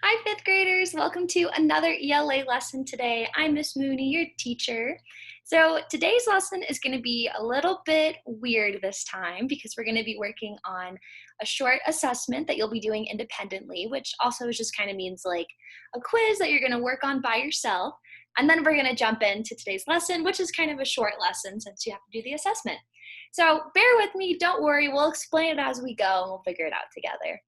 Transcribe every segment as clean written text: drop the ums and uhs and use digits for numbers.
Hi, fifth graders. Welcome to another ELA lesson today. I'm Miss Mooney, your teacher. So today's lesson is going to be a little bit weird this time because we're going to be working on a short assessment that you'll be doing independently, which also just kind of means like a quiz that you're going to work on by yourself. And then we're going to jump into today's lesson, which is kind of a short lesson since you have to do the assessment. So bear with me, don't worry, we'll explain it as we go and we'll figure it out together.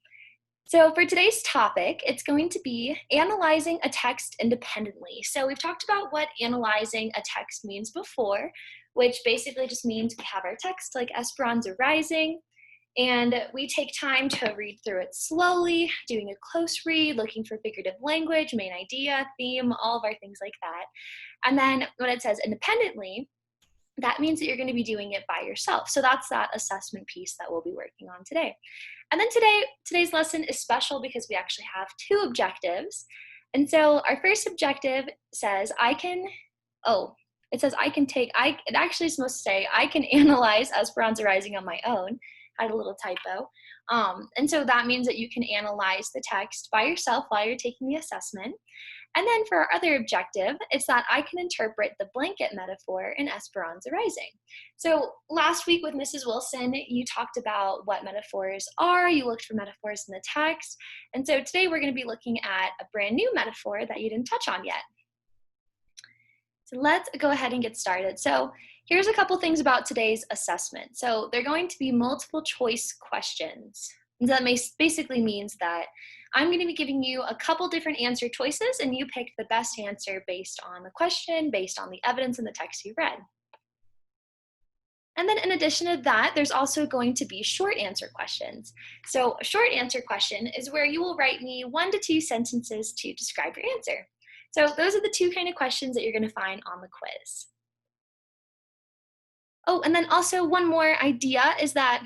So for today's topic, it's going to be analyzing a text independently. So we've talked about what analyzing a text means before, which basically just means we have our text like Esperanza Rising, and we take time to read through it slowly, doing a close read, looking for figurative language, main idea, theme, all of our things like that. And then when it says independently, that means that you're going to be doing it by yourself. So that's that assessment piece that we'll be working on today. And then today's lesson is special because we actually have two objectives. And so our first objective says it actually is supposed to say, I can analyze Esperanza Rising on my own. I had a little typo. And so that means that you can analyze the text by yourself while you're taking the assessment. And then for our other objective, it's that I can interpret the blanket metaphor in Esperanza Rising. So last week with Mrs. Wilson, you talked about what metaphors are, you looked for metaphors in the text, and so today we're going to be looking at a brand new metaphor that you didn't touch on yet. So let's go ahead and get started. So here's a couple things about today's assessment. So they're going to be multiple choice questions. And that basically means that I'm going to be giving you a couple different answer choices and you pick the best answer based on the question, based on the evidence in the text you read. And then in addition to that, there's also going to be short answer questions. So a short answer question is where you will write me 1 to 2 sentences to describe your answer. So those are the two kind of questions that you're going to find on the quiz. Oh, and then also one more idea is that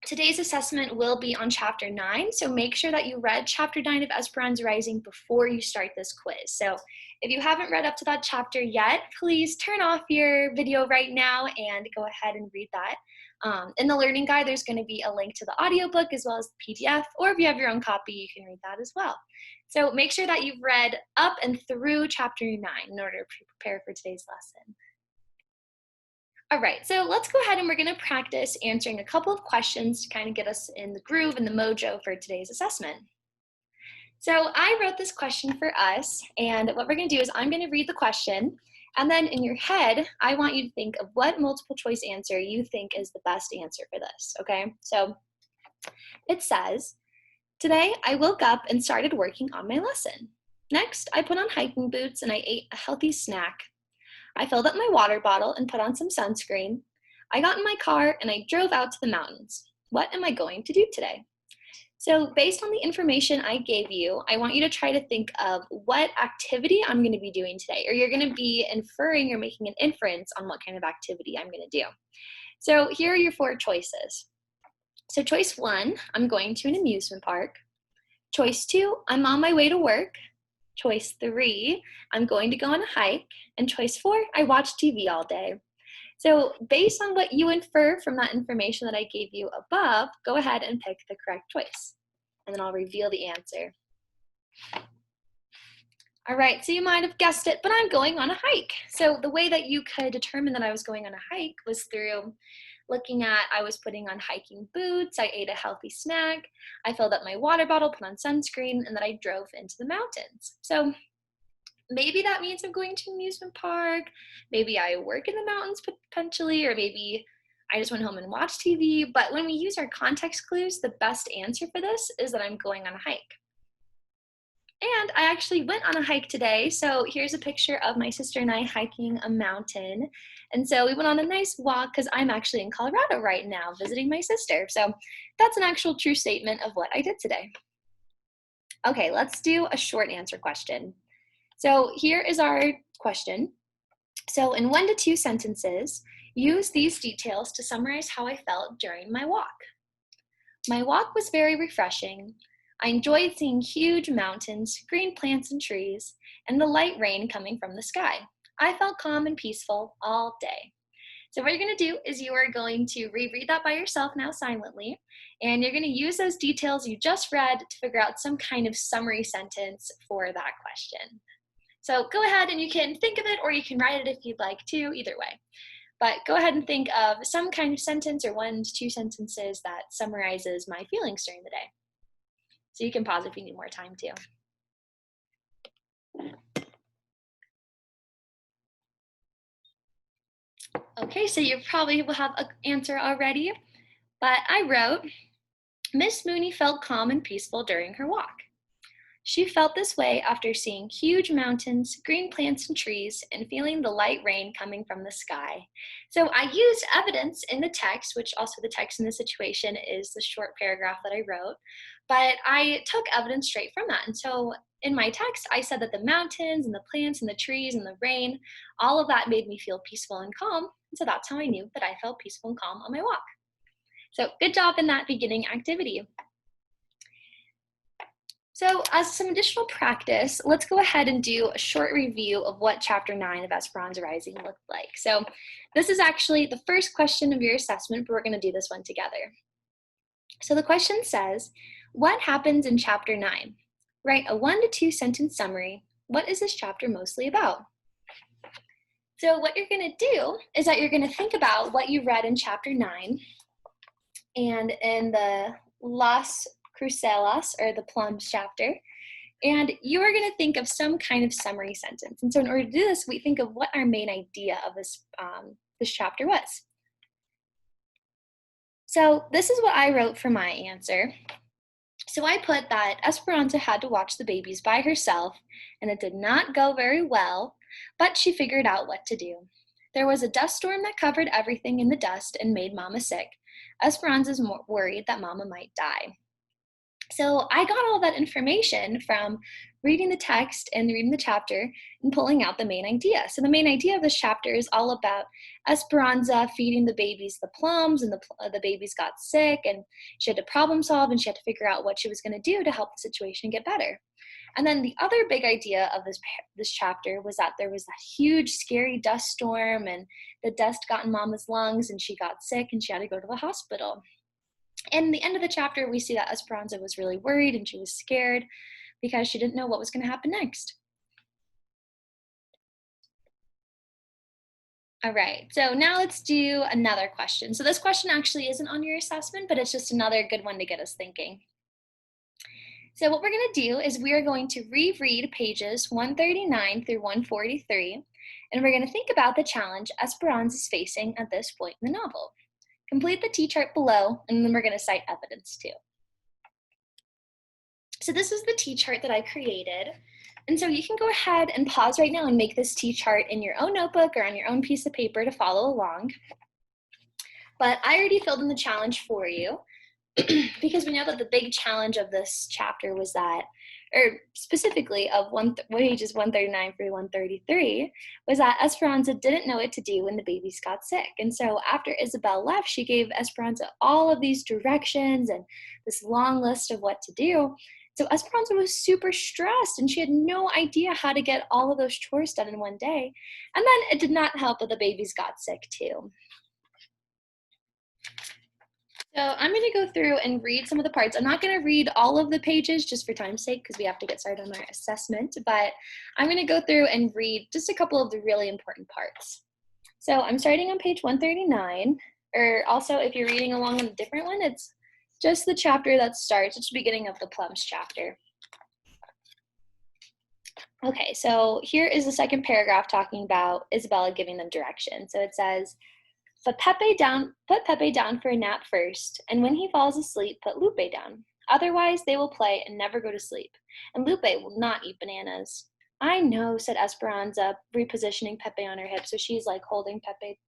today's assessment will be on Chapter 9, so make sure that you read Chapter 9 of Esperanza Rising before you start this quiz. So if you haven't read up to that chapter yet, please turn off your video right now and go ahead and read that. In the learning guide, there's going to be a link to the audiobook as well as the PDF, or if you have your own copy, you can read that as well. So make sure that you've read up and through Chapter 9 in order to prepare for today's lesson. All right, so let's go ahead and we're going to practice answering a couple of questions to kind of get us in the groove and the mojo for today's assessment. So I wrote this question for us, and what we're going to do is I'm going to read the question, and then in your head, I want you to think of what multiple choice answer you think is the best answer for this, okay? So it says, today I woke up and started working on my lesson. Next, I put on hiking boots and I ate a healthy snack. I filled up my water bottle and put on some sunscreen. I got in my car and I drove out to the mountains. What am I going to do today? So based on the information I gave you, I want you to try to think of what activity I'm going to be doing today, or you're going to be inferring or making an inference on what kind of activity I'm going to do. So here are your 4 choices. So choice 1, I'm going to an amusement park. Choice 2, I'm on my way to work. Choice 3, I'm going to go on a hike. And choice 4, I watch TV all day. So based on what you infer from that information that I gave you above, go ahead and pick the correct choice. And then I'll reveal the answer. All right, so you might have guessed it, but I'm going on a hike. So the way that you could determine that I was going on a hike was through looking at, I was putting on hiking boots, I ate a healthy snack, I filled up my water bottle, put on sunscreen, and then I drove into the mountains. So maybe that means I'm going to an amusement park, maybe I work in the mountains potentially, or maybe I just went home and watched TV. But when we use our context clues, the best answer for this is that I'm going on a hike. And I actually went on a hike today. So here's a picture of my sister and I hiking a mountain. And so we went on a nice walk because I'm actually in Colorado right now visiting my sister. So that's an actual true statement of what I did today. Okay, let's do a short answer question. So here is our question. So in 1 to 2 sentences, use these details to summarize how I felt during my walk. My walk was very refreshing. I enjoyed seeing huge mountains, green plants and trees, and the light rain coming from the sky. I felt calm and peaceful all day. So what you're going to do is you are going to reread that by yourself now silently, and you're going to use those details you just read to figure out some kind of summary sentence for that question. So go ahead and you can think of it, or you can write it if you'd like to, either way. But go ahead and think of some kind of sentence or 1 to 2 sentences that summarizes my feelings during the day. So you can pause if you need more time too. Okay, so you probably will have an answer already, but I wrote, Miss Mooney felt calm and peaceful during her walk. She felt this way after seeing huge mountains, green plants and trees, and feeling the light rain coming from the sky. So I used evidence in the text, which also the text in the situation is the short paragraph that I wrote, but I took evidence straight from that. And so in my text, I said that the mountains and the plants and the trees and the rain, all of that made me feel peaceful and calm. And so that's how I knew that I felt peaceful and calm on my walk. So good job in that beginning activity. So as some additional practice, let's go ahead and do a short review of what Chapter 9 of Esperanza Rising looked like. So this is actually the first question of your assessment, but we're going to do this one together. So the question says, what happens in Chapter 9? Write a 1 to 2 sentence summary. What is this chapter mostly about? So what you're going to do is that you're going to think about what you read in Chapter 9, and in the Las Crucelas, or the plums chapter, and you are going to think of some kind of summary sentence. And so in order to do this, we think of what our main idea of this chapter was. So this is what I wrote for my answer. So I put that Esperanza had to watch the babies by herself, and it did not go very well, but she figured out what to do. There was a dust storm that covered everything in the dust and made Mama sick. Esperanza's worried that Mama might die. So I got all that information from reading the text and reading the chapter and pulling out the main idea. So the main idea of this chapter is all about Esperanza feeding the babies the plums, and the babies got sick, and she had to problem solve, and she had to figure out what she was going to do to help the situation get better. And then the other big idea of this chapter was that there was that huge, scary dust storm, and the dust got in Mama's lungs, and she got sick, and she had to go to the hospital. In the end of the chapter, we see that Esperanza was really worried and she was scared because she didn't know what was going to happen next. All right, so now let's do another question. So this question actually isn't on your assessment, but it's just another good one to get us thinking. So what we're going to do is we are going to reread pages 139 through 143, and we're going to think about the challenge Esperanza is facing at this point in the novel. Complete the T-chart below, and then we're going to cite evidence too. So this is the T-chart that I created. And so you can go ahead and pause right now and make this T-chart in your own notebook or on your own piece of paper to follow along. But I already filled in the challenge for you because we know that the big challenge of this chapter was that, or specifically of pages 139 through 133, was that Esperanza didn't know what to do when the babies got sick. And so after Isabel left, she gave Esperanza all of these directions and this long list of what to do. So Esperanza was super stressed, and she had no idea how to get all of those chores done in one day. And then it did not help that the babies got sick too. So I'm going to go through and read some of the parts. I'm not going to read all of the pages just for time's sake because we have to get started on our assessment, but I'm going to go through and read just a couple of the really important parts. So I'm starting on page 139, or also if you're reading along on a different one, it's just the chapter that starts, it's the beginning of the plums chapter. Okay, so here is the second paragraph talking about Isabella giving them direction. So it says, put Pepe down for a nap first, and when he falls asleep, put Lupe down. Otherwise, they will play and never go to sleep, and Lupe will not eat bananas. I know, said Esperanza, repositioning Pepe on her hip so she's like holding Pepe.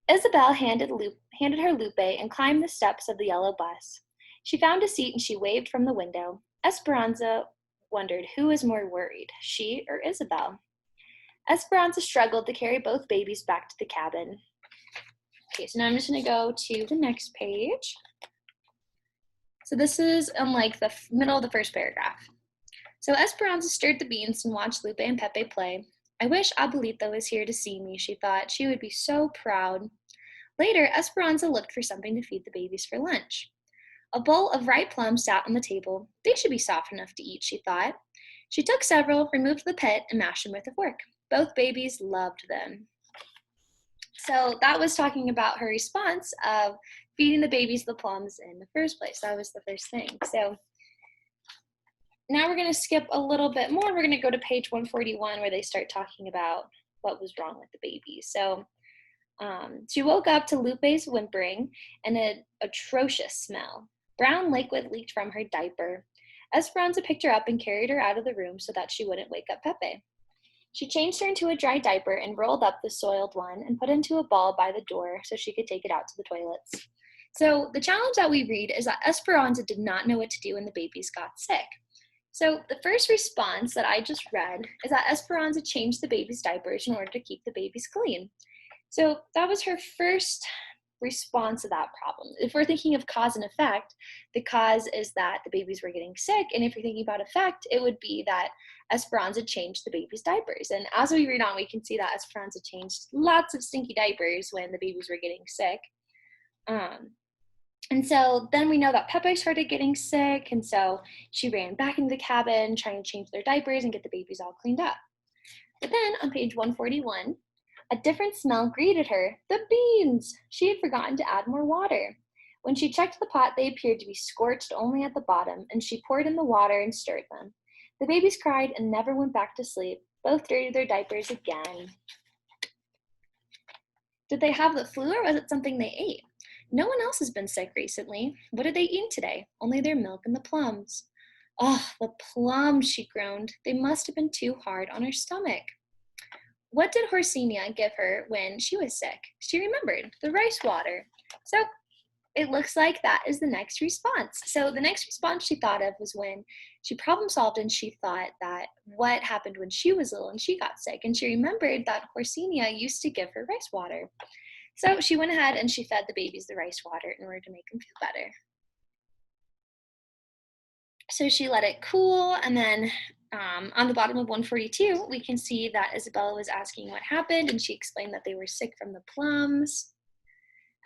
Isabel handed her Lupe and climbed the steps of the yellow bus. She found a seat and she waved from the window. Esperanza wondered who was more worried, she or Isabel. Esperanza struggled to carry both babies back to the cabin. Okay, so now I'm just going to go to the next page. So this is in like the middle of the first paragraph. So Esperanza stirred the beans and watched Lupe and Pepe play. I wish Abuelita was here to see me, she thought. She would be so proud. Later, Esperanza looked for something to feed the babies for lunch. A bowl of ripe plums sat on the table. They should be soft enough to eat, she thought. She took several, removed the pit, and mashed them with a fork. Both babies loved them. So that was talking about her response of feeding the babies the plums in the first place. That was the first thing. So now we're going to skip a little bit more. We're going to go to page 141 where they start talking about what was wrong with the baby. So she woke up to Lupe's whimpering and an atrocious smell. Brown liquid leaked from her diaper. Esperanza picked her up and carried her out of the room so that she wouldn't wake up Pepe. She changed her into a dry diaper and rolled up the soiled one and put it into a ball by the door so she could take it out to the toilets. So the challenge that we read is that Esperanza did not know what to do when the babies got sick. So the first response that I just read is that Esperanza changed the babies' diapers in order to keep the babies clean. So that was her first response to that problem. If we're thinking of cause and effect, the cause is that the babies were getting sick, and if you're thinking about effect, it would be that Esperanza changed the babies' diapers. And as we read on, we can see that Esperanza changed lots of stinky diapers when the babies were getting sick. And so then we know that Pepe started getting sick, and so she ran back into the cabin trying to change their diapers and get the babies all cleaned up. But then on page 141, a different smell greeted her. The beans! She had forgotten to add more water. When she checked the pot, they appeared to be scorched only at the bottom, and she poured in the water and stirred them. The babies cried and never went back to sleep. Both dirtied their diapers again. Did they have the flu, or was it something they ate? No one else has been sick recently. What did they eat today? Only their milk and the plums. Oh, the plums, she groaned. They must have been too hard on her stomach. What did Horsinia give her when she was sick? She remembered, the rice water. So it looks like that is the next response. So the next response she thought of was when she problem solved and she thought that what happened when she was little and she got sick. And she remembered that Horsinia used to give her rice water. So she went ahead and she fed the babies the rice water in order to make them feel better. So she let it cool, and then on the bottom of 142, we can see that Isabella was asking what happened, and she explained that they were sick from the plums.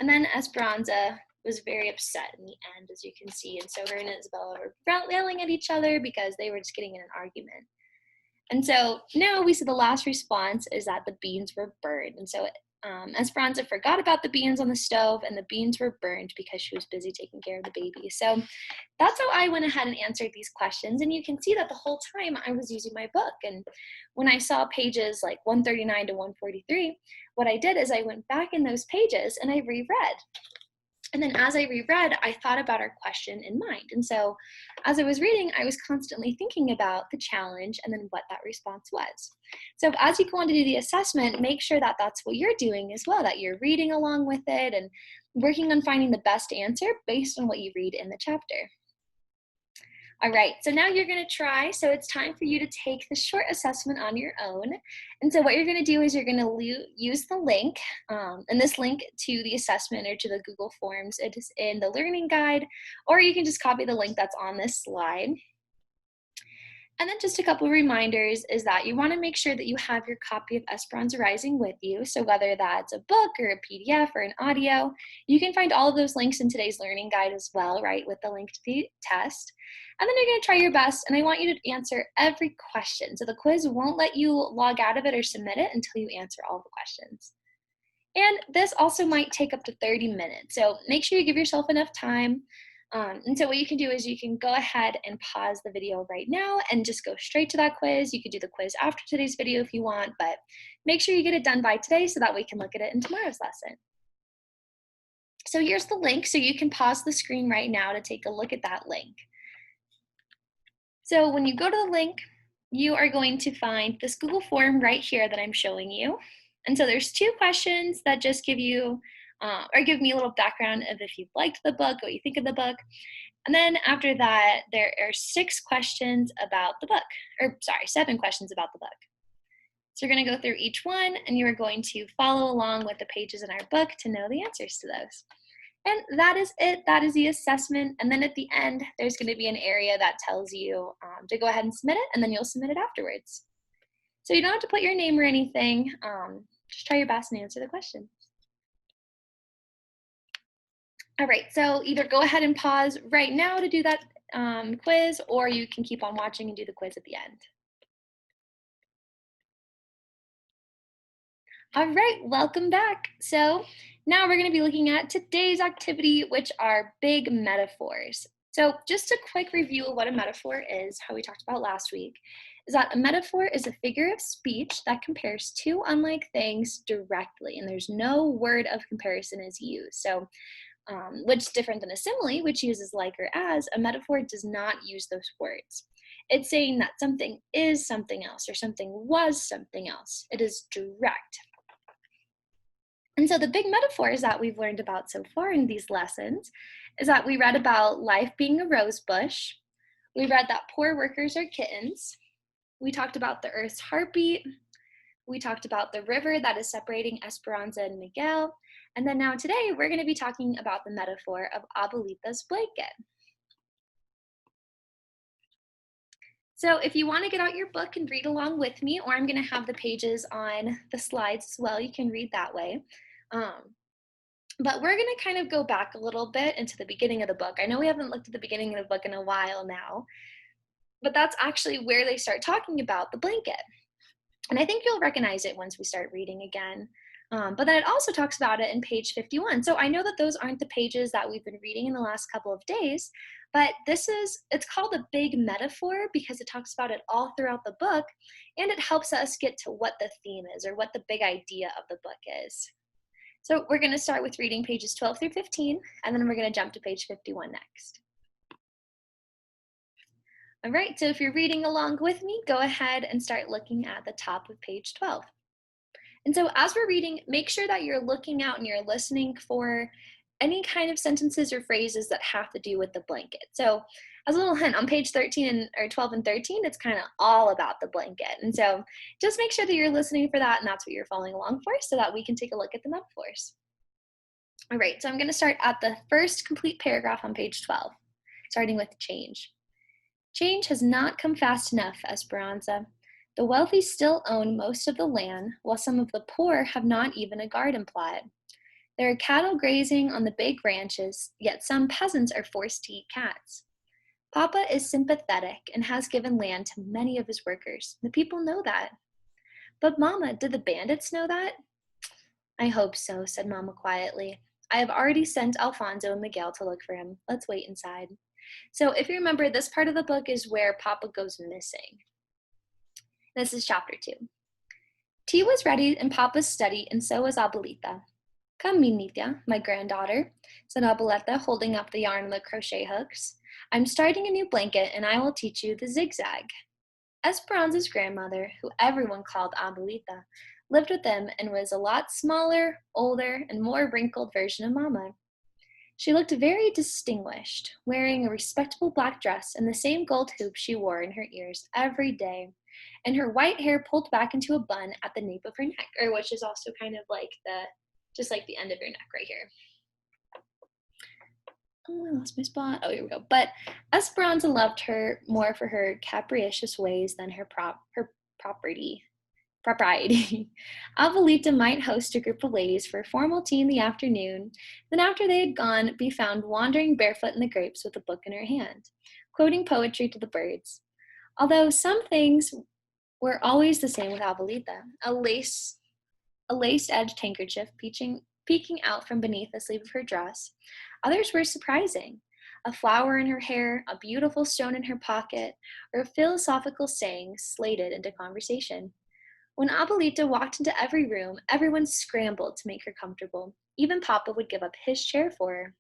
And then Esperanza was very upset in the end, as you can see, and so her and Isabella were yelling at each other because they were just getting in an argument. And so now we see the last response is that the beans were burned, and so Esperanza forgot about the beans on the stove, and the beans were burned because she was busy taking care of the baby. So that's how I went ahead and answered these questions, and you can see that the whole time I was using my book. And when I saw pages like 139 to 143, what I did is I went back in those pages and I reread. And then as I reread, I thought about our question in mind. And so as I was reading, I was constantly thinking about the challenge and then what that response was. So as you go on to do the assessment, make sure that that's what you're doing as well, that you're reading along with it and working on finding the best answer based on what you read in the chapter. All right, so now you're gonna try. So it's time for you to take the short assessment on your own. And so what you're gonna do is you're gonna use the link, and this link to the assessment or to the Google Forms, it is in the learning guide, or you can just copy the link that's on this slide. And then just a couple of reminders is that you want to make sure that you have your copy of Esperanza Rising with you. So whether that's a book or a PDF or an audio, you can find all of those links in today's learning guide as well, right, with the link to the test. And then you're going to try your best, and I want you to answer every question. So the quiz won't let you log out of it or submit it until you answer all the questions. And this also might take up to 30 minutes. So make sure you give yourself enough time. And so what you can do is you can go ahead and pause the video right now and just go straight to that quiz. You could do the quiz after today's video if you want, but make sure you get it done by today so that we can look at it in tomorrow's lesson. So here's the link, so you can pause the screen right now to take a look at that link. So when you go to the link, you are going to find this Google form right here that I'm showing you. And so there's 2 questions that just give you or give me a little background of if you've liked the book, what you think of the book. And then after that, there are 6 questions about the book, or sorry, 7 questions about the book. So you're going to go through each one, and you're going to follow along with the pages in our book to know the answers to those. And that is it. That is the assessment. And then at the end, there's going to be an area that tells you to go ahead and submit it, and then you'll submit it afterwards. So you don't have to put your name or anything. Just try your best and answer the question. All right, so either go ahead and pause right now to do that quiz, or you can keep on watching and do the quiz at the end. All right, welcome back. So now we're going to be looking at today's activity, which are big metaphors. So just a quick review of what a metaphor is, how we talked about last week, is that a metaphor is a figure of speech that compares two unlike things directly, and there's no word of comparison is used. So which is different than a simile, which uses like or as, a metaphor does not use those words. It's saying that something is something else or something was something else. It is direct. And so the big metaphors that we've learned about so far in these lessons is that we read about life being a rose bush. We read that poor workers are kittens. We talked about the earth's heartbeat. We talked about the river that is separating Esperanza and Miguel. And then now today, we're going to be talking about the metaphor of Abuelita's blanket. So if you want to get out your book and read along with me, or I'm going to have the pages on the slides as well, you can read that way. But we're going to kind of go back a little bit into the beginning of the book. I know we haven't looked at the beginning of the book in a while now, but that's actually where they start talking about the blanket. And I think you'll recognize it once we start reading again. But then it also talks about it in page 51. So I know that those aren't the pages that we've been reading in the last couple of days, but it's called a big metaphor because it talks about it all throughout the book, and it helps us get to what the theme is or what the big idea of the book is. So we're going to start with reading pages 12 through 15, and then we're going to jump to page 51 next. All right, so if you're reading along with me, go ahead and start looking at the top of page 12. And so as we're reading, make sure that you're looking out and you're listening for any kind of sentences or phrases that have to do with the blanket. So as a little hint, on page 13 or 12 and 13, it's kind of all about the blanket. And so just make sure that you're listening for that, and that's what you're following along for, so that we can take a look at the metaphors. All right, so I'm going to start at the first complete paragraph on page 12, starting with change. Change has not come fast enough, Esperanza. The wealthy still own most of the land, while some of the poor have not even a garden plot. There are cattle grazing on the big ranches, yet some peasants are forced to eat cats. Papa is sympathetic and has given land to many of his workers. The people know that. But Mama, did the bandits know that? I hope so, said Mama quietly. I have already sent Alfonso and Miguel to look for him. Let's wait inside. So if you remember, this part of the book is where Papa goes missing. This is chapter 2. Tea was ready in Papa's study, and so was Abuelita. Come, mi niña, my granddaughter, said Abuelita, holding up the yarn and the crochet hooks. I'm starting a new blanket, and I will teach you the zigzag. Esperanza's grandmother, who everyone called Abuelita, lived with them and was a lot smaller, older, and more wrinkled version of Mama. She looked very distinguished, wearing a respectable black dress and the same gold hoop she wore in her ears every day, and her white hair pulled back into a bun at the nape of her neck, or which is also kind of like just like the end of your neck right here. Oh, I lost my spot. Oh, here we go. But Esperanza loved her more for her capricious ways than her propriety. Abuelita might host a group of ladies for a formal tea in the afternoon, then after they had gone, be found wandering barefoot in the grapes with a book in her hand, quoting poetry to the birds. Although some things were always the same with Abuelita, a lace-edged handkerchief peeking out from beneath the sleeve of her dress, others were surprising. A flower in her hair, a beautiful stone in her pocket, or a philosophical saying slated into conversation. When Abuelita walked into every room, everyone scrambled to make her comfortable. Even Papa would give up his chair for her.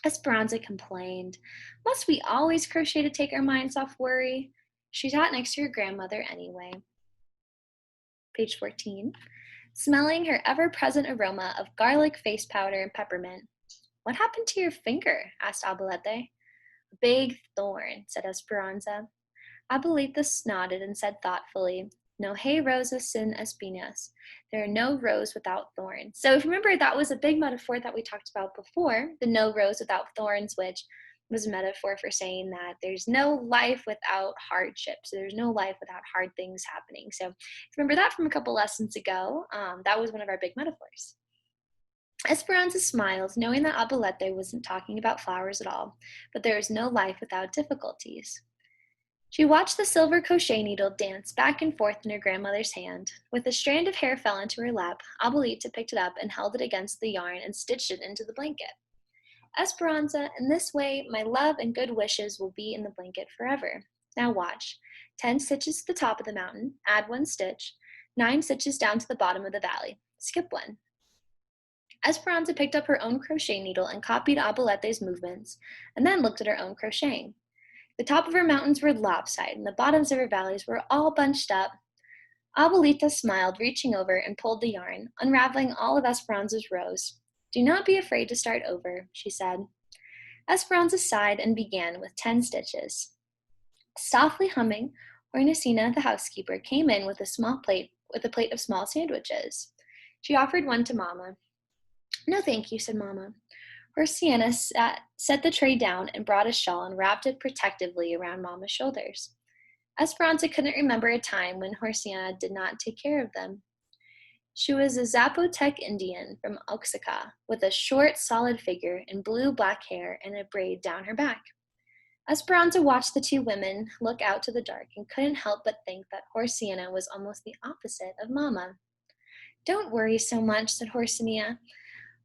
Esperanza complained. Must we always crochet to take our minds off worry? She sat next to her grandmother anyway. Page 14. Smelling her ever-present aroma of garlic, face powder, and peppermint. What happened to your finger? Asked Abuelita. A big thorn, said Esperanza. Abuelita nodded and said thoughtfully, No hay rosas sin espinas. There are no roses without thorns. So if you remember, that was a big metaphor that we talked about before, the no rose without thorns, which was a metaphor for saying that there's no life without hardships. There's no life without hard things happening. So remember that from a couple lessons ago. That was one of our big metaphors. Esperanza smiled, knowing that Abuelita wasn't talking about flowers at all, but there is no life without difficulties. She watched the silver crochet needle dance back and forth in her grandmother's hand. With a strand of hair fell into her lap, Abuelita picked it up and held it against the yarn and stitched it into the blanket. Esperanza, in this way, my love and good wishes will be in the blanket forever. Now watch. 10 stitches to the top of the mountain, add 1 stitch, 9 stitches down to the bottom of the valley. Skip 1. Esperanza picked up her own crochet needle and copied Abuelita's movements, and then looked at her own crocheting. The top of her mountains were lopsided, and the bottoms of her valleys were all bunched up. Abuelita smiled, reaching over and pulled the yarn, unraveling all of Esperanza's rows. Do not be afraid to start over, she said. Esperanza sighed and began with 10 stitches. Softly humming, Hornacina, the housekeeper, came in with a plate of small sandwiches. She offered one to Mama. No, thank you, said Mama. Horsiana set the tray down and brought a shawl and wrapped it protectively around Mama's shoulders. Esperanza couldn't remember a time when Horsiana did not take care of them. She was a Zapotec Indian from Oaxaca, with a short, solid figure and blue-black hair and a braid down her back. Esperanza watched the two women look out to the dark and couldn't help but think that Horsiana was almost the opposite of Mama. Don't worry so much, said Horsiana.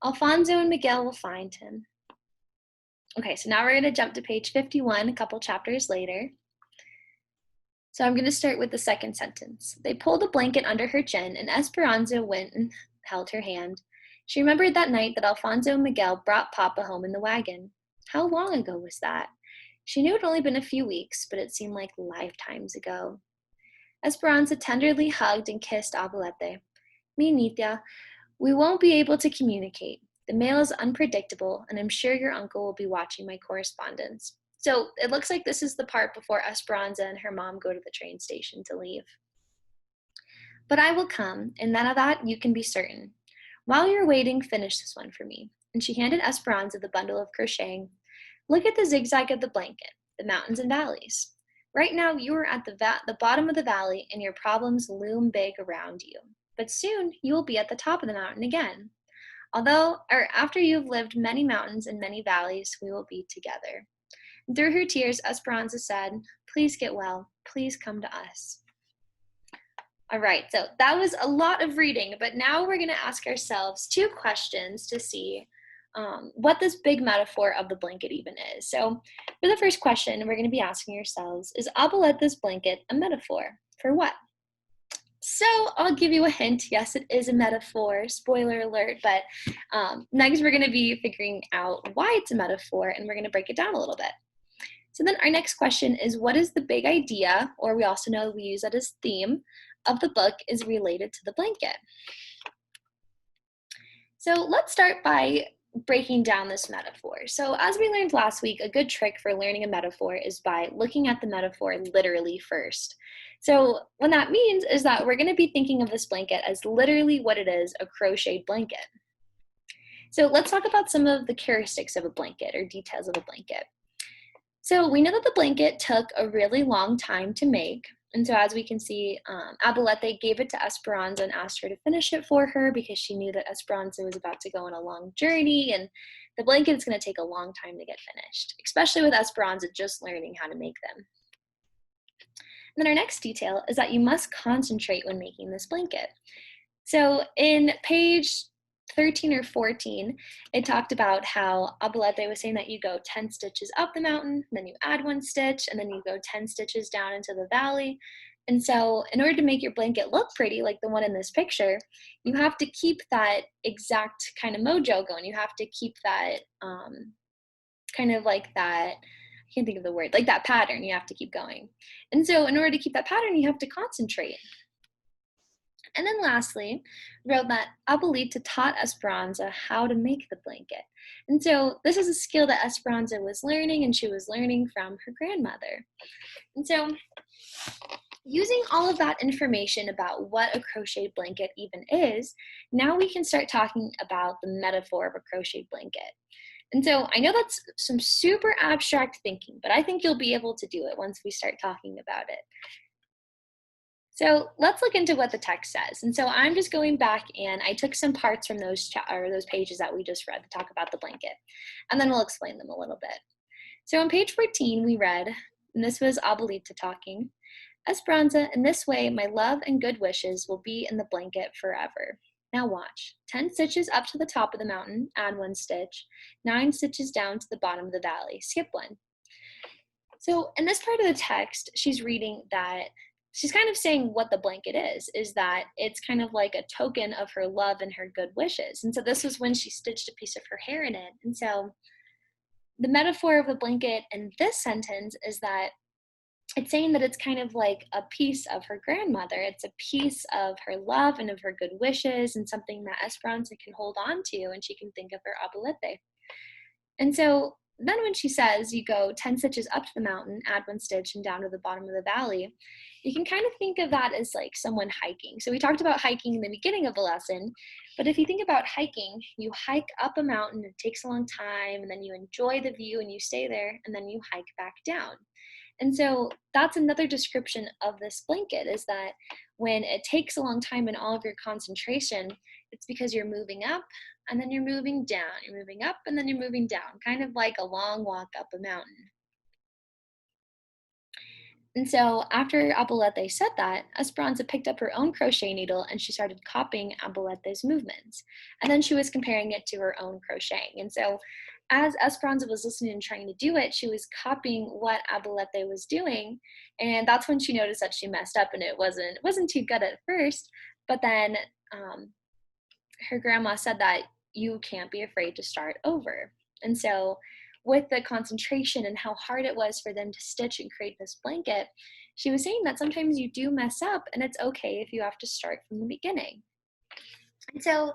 Alfonso and Miguel will find him. Okay, so now we're going to jump to page 51, a couple chapters later. So I'm going to start with the second sentence. They pulled a blanket under her chin, and Esperanza went and held her hand. She remembered that night that Alfonso and Miguel brought Papa home in the wagon. How long ago was that? She knew it had only been a few weeks, but it seemed like lifetimes ago. Esperanza tenderly hugged and kissed Abuelita. Mi niña, we won't be able to communicate. The mail is unpredictable, and I'm sure your uncle will be watching my correspondence. So it looks like this is the part before Esperanza and her mom go to the train station to leave. But I will come, and then of that you can be certain. While you're waiting, finish this one for me. And she handed Esperanza the bundle of crocheting. Look at the zigzag of the blanket, the mountains and valleys. Right now you are at the bottom of the valley, and your problems loom big around you. But soon you will be at the top of the mountain again. After you've lived many mountains and many valleys, we will be together. And through her tears, Esperanza said, please get well. Please come to us. All right, so that was a lot of reading, but now we're going to ask ourselves 2 questions to see what this big metaphor of the blanket even is. So for the first question, we're going to be asking ourselves, is Abuelita's blanket a metaphor? For what? So I'll give you a hint. Yes, it is a metaphor. Spoiler alert. But next we're going to be figuring out why it's a metaphor, and we're going to break it down a little bit. So then our next question is, what is the big idea, or we also know we use that as theme, of the book is related to the blanket? So let's start by breaking down this metaphor. So as we learned last week, a good trick for learning a metaphor is by looking at the metaphor literally first. So what that means is that we're going to be thinking of this blanket as literally what it is, a crocheted blanket. So let's talk about some of the characteristics of a blanket or details of a blanket. So we know that the blanket took a really long time to make. And so as we can see, Abuelita gave it to Esperanza and asked her to finish it for her because she knew that Esperanza was about to go on a long journey, and the blanket is going to take a long time to get finished, especially with Esperanza just learning how to make them. And then our next detail is that you must concentrate when making this blanket. So in page 13 or 14, it talked about how Abuelita was saying that you go 10 stitches up the mountain, then you add 1 stitch, and then you go 10 stitches down into the valley. And so in order to make your blanket look pretty, like the one in this picture, you have to keep that exact kind of mojo going. You have to keep that kind of like that, I can't think of the word, like that pattern, you have to keep going. And so in order to keep that pattern, you have to concentrate. And then lastly, wrote that Abuelita taught Esperanza how to make the blanket. And so this is a skill that Esperanza was learning, and she was learning from her grandmother. And so using all of that information about what a crocheted blanket even is, now we can start talking about the metaphor of a crocheted blanket. And so I know that's some super abstract thinking, but I think you'll be able to do it once we start talking about it. So let's look into what the text says. And so I'm just going back and I took some parts from those pages that we just read to talk about the blanket, and then we'll explain them a little bit. So on page 14, we read, and this was Abuelita talking, Esperanza, in this way, my love and good wishes will be in the blanket forever. Now watch. 10 stitches up to the top of the mountain, add 1 stitch. 9 stitches down to the bottom of the valley, skip 1. So in this part of the text, she's reading that she's kind of saying what the blanket is that it's kind of like a token of her love and her good wishes. And so this was when she stitched a piece of her hair in it. And so the metaphor of the blanket in this sentence is that it's saying that it's kind of like a piece of her grandmother. It's a piece of her love and of her good wishes, and something that Esperanza can hold on to, and she can think of her abuelita. And so then when she says you go 10 stitches up to the mountain, add 1 stitch, and down to the bottom of the valley, you can kind of think of that as like someone hiking. So we talked about hiking in the beginning of the lesson, but if you think about hiking, you hike up a mountain, it takes a long time, and then you enjoy the view and you stay there, and then you hike back down. And so that's another description of this blanket, is that when it takes a long time in all of your concentration, it's because you're moving up and then you're moving down. You're moving up and then you're moving down, kind of like a long walk up a mountain. And so after Abuelita said that, Esperanza picked up her own crochet needle and she started copying Abuelita's movements. And then she was comparing it to her own crocheting. And so as Esperanza was listening and trying to do it, she was copying what Abuelita was doing. And that's when she noticed that she messed up, and it wasn't too good at first. But then her grandma said that you can't be afraid to start over. And so with the concentration and how hard it was for them to stitch and create this blanket, she was saying that sometimes you do mess up, and it's okay if you have to start from the beginning. And so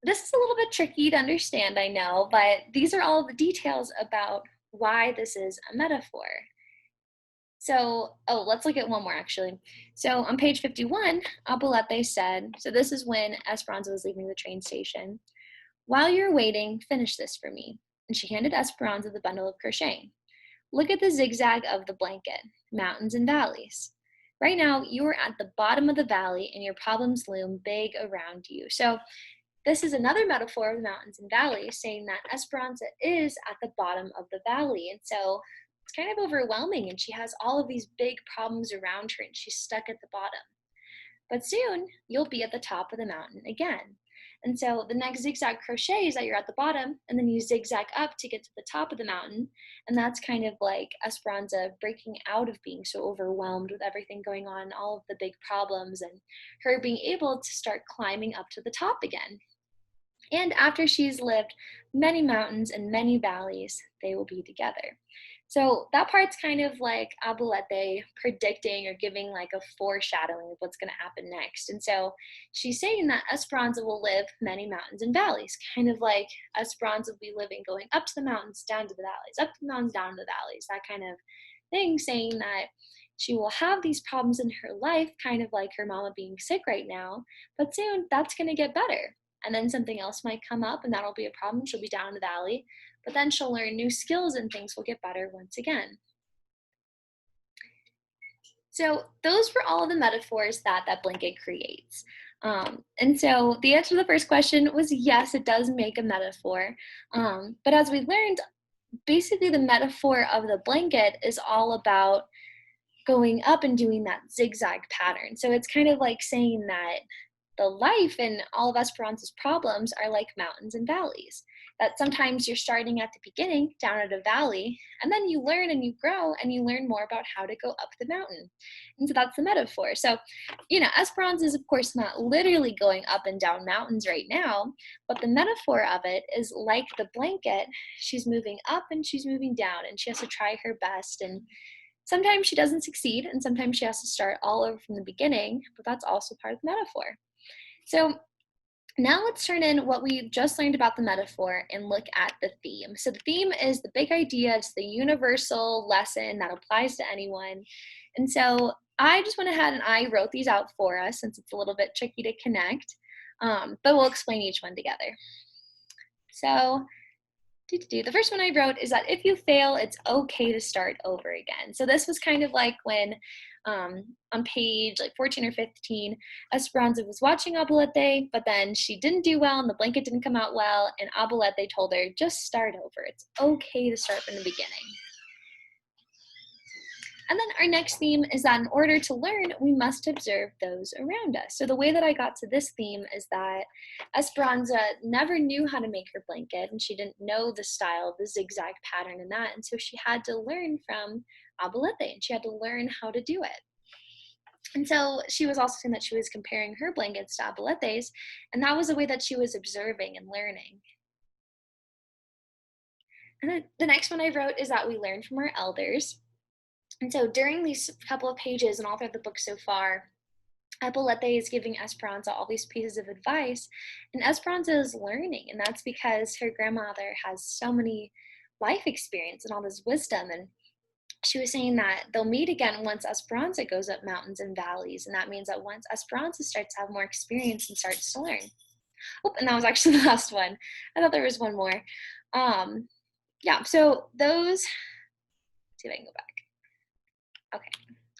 this is a little bit tricky to understand, I know, but these are all the details about why this is a metaphor. So, let's look at one more actually. So on page 51, Abuelita said, so this is when Esperanza was leaving the train station, while you're waiting, finish this for me. And she handed Esperanza the bundle of crocheting. Look at the zigzag of the blanket, mountains and valleys. Right now, you are at the bottom of the valley and your problems loom big around you. So this is another metaphor of the mountains and valleys, saying that Esperanza is at the bottom of the valley. And so it's kind of overwhelming, and she has all of these big problems around her and she's stuck at the bottom. But soon, you'll be at the top of the mountain again. And so the next zigzag crochet is that you're at the bottom, and then you zigzag up to get to the top of the mountain. And that's kind of like Esperanza breaking out of being so overwhelmed with everything going on, all of the big problems, and her being able to start climbing up to the top again. And after she's lived many mountains and many valleys, they will be together. So that part's kind of like Abuelita predicting or giving like a foreshadowing of what's going to happen next. And so she's saying that Esperanza will live many mountains and valleys, kind of like Esperanza will be living going up to the mountains, down to the valleys, up to the mountains, down to the valleys, that kind of thing, saying that she will have these problems in her life, kind of like her mama being sick right now, but soon that's going to get better. And then something else might come up, and that'll be a problem. She'll be down in the valley, but then she'll learn new skills and things will get better once again. So those were all of the metaphors that blanket creates. And so the answer to the first question was yes, it does make a metaphor. But as we learned, basically the metaphor of the blanket is all about going up and doing that zigzag pattern. So it's kind of like saying that the life and all of Esperanza's problems are like mountains and valleys. That sometimes you're starting at the beginning, down at a valley, and then you learn and you grow and you learn more about how to go up the mountain. And so that's the metaphor. So, Esperanza is of course not literally going up and down mountains right now, but the metaphor of it is like the blanket. She's moving up and she's moving down, and she has to try her best. And sometimes she doesn't succeed, and sometimes she has to start all over from the beginning, but that's also part of the metaphor. So now let's turn in what we just learned about the metaphor and look at the theme. So the theme is the big idea. It's the universal lesson that applies to anyone. And so I just went ahead and I wrote these out for us since it's a little bit tricky to connect, but we'll explain each one together. So The first one I wrote is that if you fail, it's okay to start over again. So this was kind of like when on page like 14 or 15, Esperanza was watching Abuelita, but then she didn't do well and the blanket didn't come out well, and Abuelita told her, just start over. It's okay to start from the beginning. And then our next theme is that in order to learn, we must observe those around us. So the way that I got to this theme is that Esperanza never knew how to make her blanket, and she didn't know the style, the zigzag pattern and that. And so she had to learn from Abuelita, and she had to learn how to do it. And so she was also saying that she was comparing her blankets to Abuelita's, and that was a way that she was observing and learning. And then the next one I wrote is that we learn from our elders. And so during these couple of pages and all throughout the book so far, Abuelita is giving Esperanza all these pieces of advice, and Esperanza is learning, and that's because her grandmother has so many life experience and all this wisdom. And she was saying that they'll meet again once Esperanza goes up mountains and valleys, and that means that once Esperanza starts to have more experience and starts to learn. Oh, and that was actually the last one. I thought there was one more. Yeah, so those, let's see if I can go back. Okay.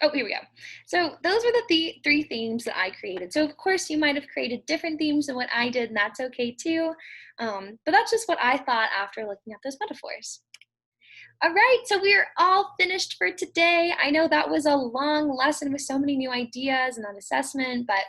Oh, here we go. So those were the three themes that I created. So of course you might have created different themes than what I did, and that's okay too. But that's just what I thought after looking at those metaphors. All right, so we're all finished for today. I know that was a long lesson with so many new ideas and that assessment, but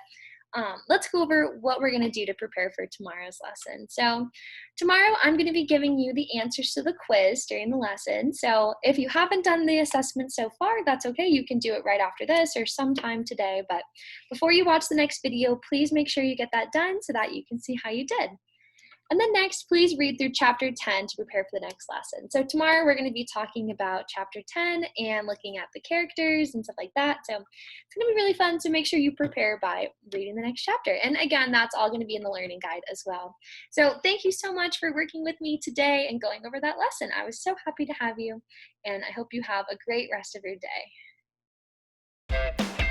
let's go over what we're gonna do to prepare for tomorrow's lesson. So tomorrow I'm gonna be giving you the answers to the quiz during the lesson. So if you haven't done the assessment so far, that's okay. You can do it right after this or sometime today. But before you watch the next video, please make sure you get that done so that you can see how you did. And then next, please read through chapter 10 to prepare for the next lesson. So tomorrow we're going to be talking about chapter 10 and looking at the characters and stuff like that. So it's going to be really fun, so make sure you prepare by reading the next chapter. And again, that's all going to be in the learning guide as well. So thank you so much for working with me today and going over that lesson. I was so happy to have you, and I hope you have a great rest of your day.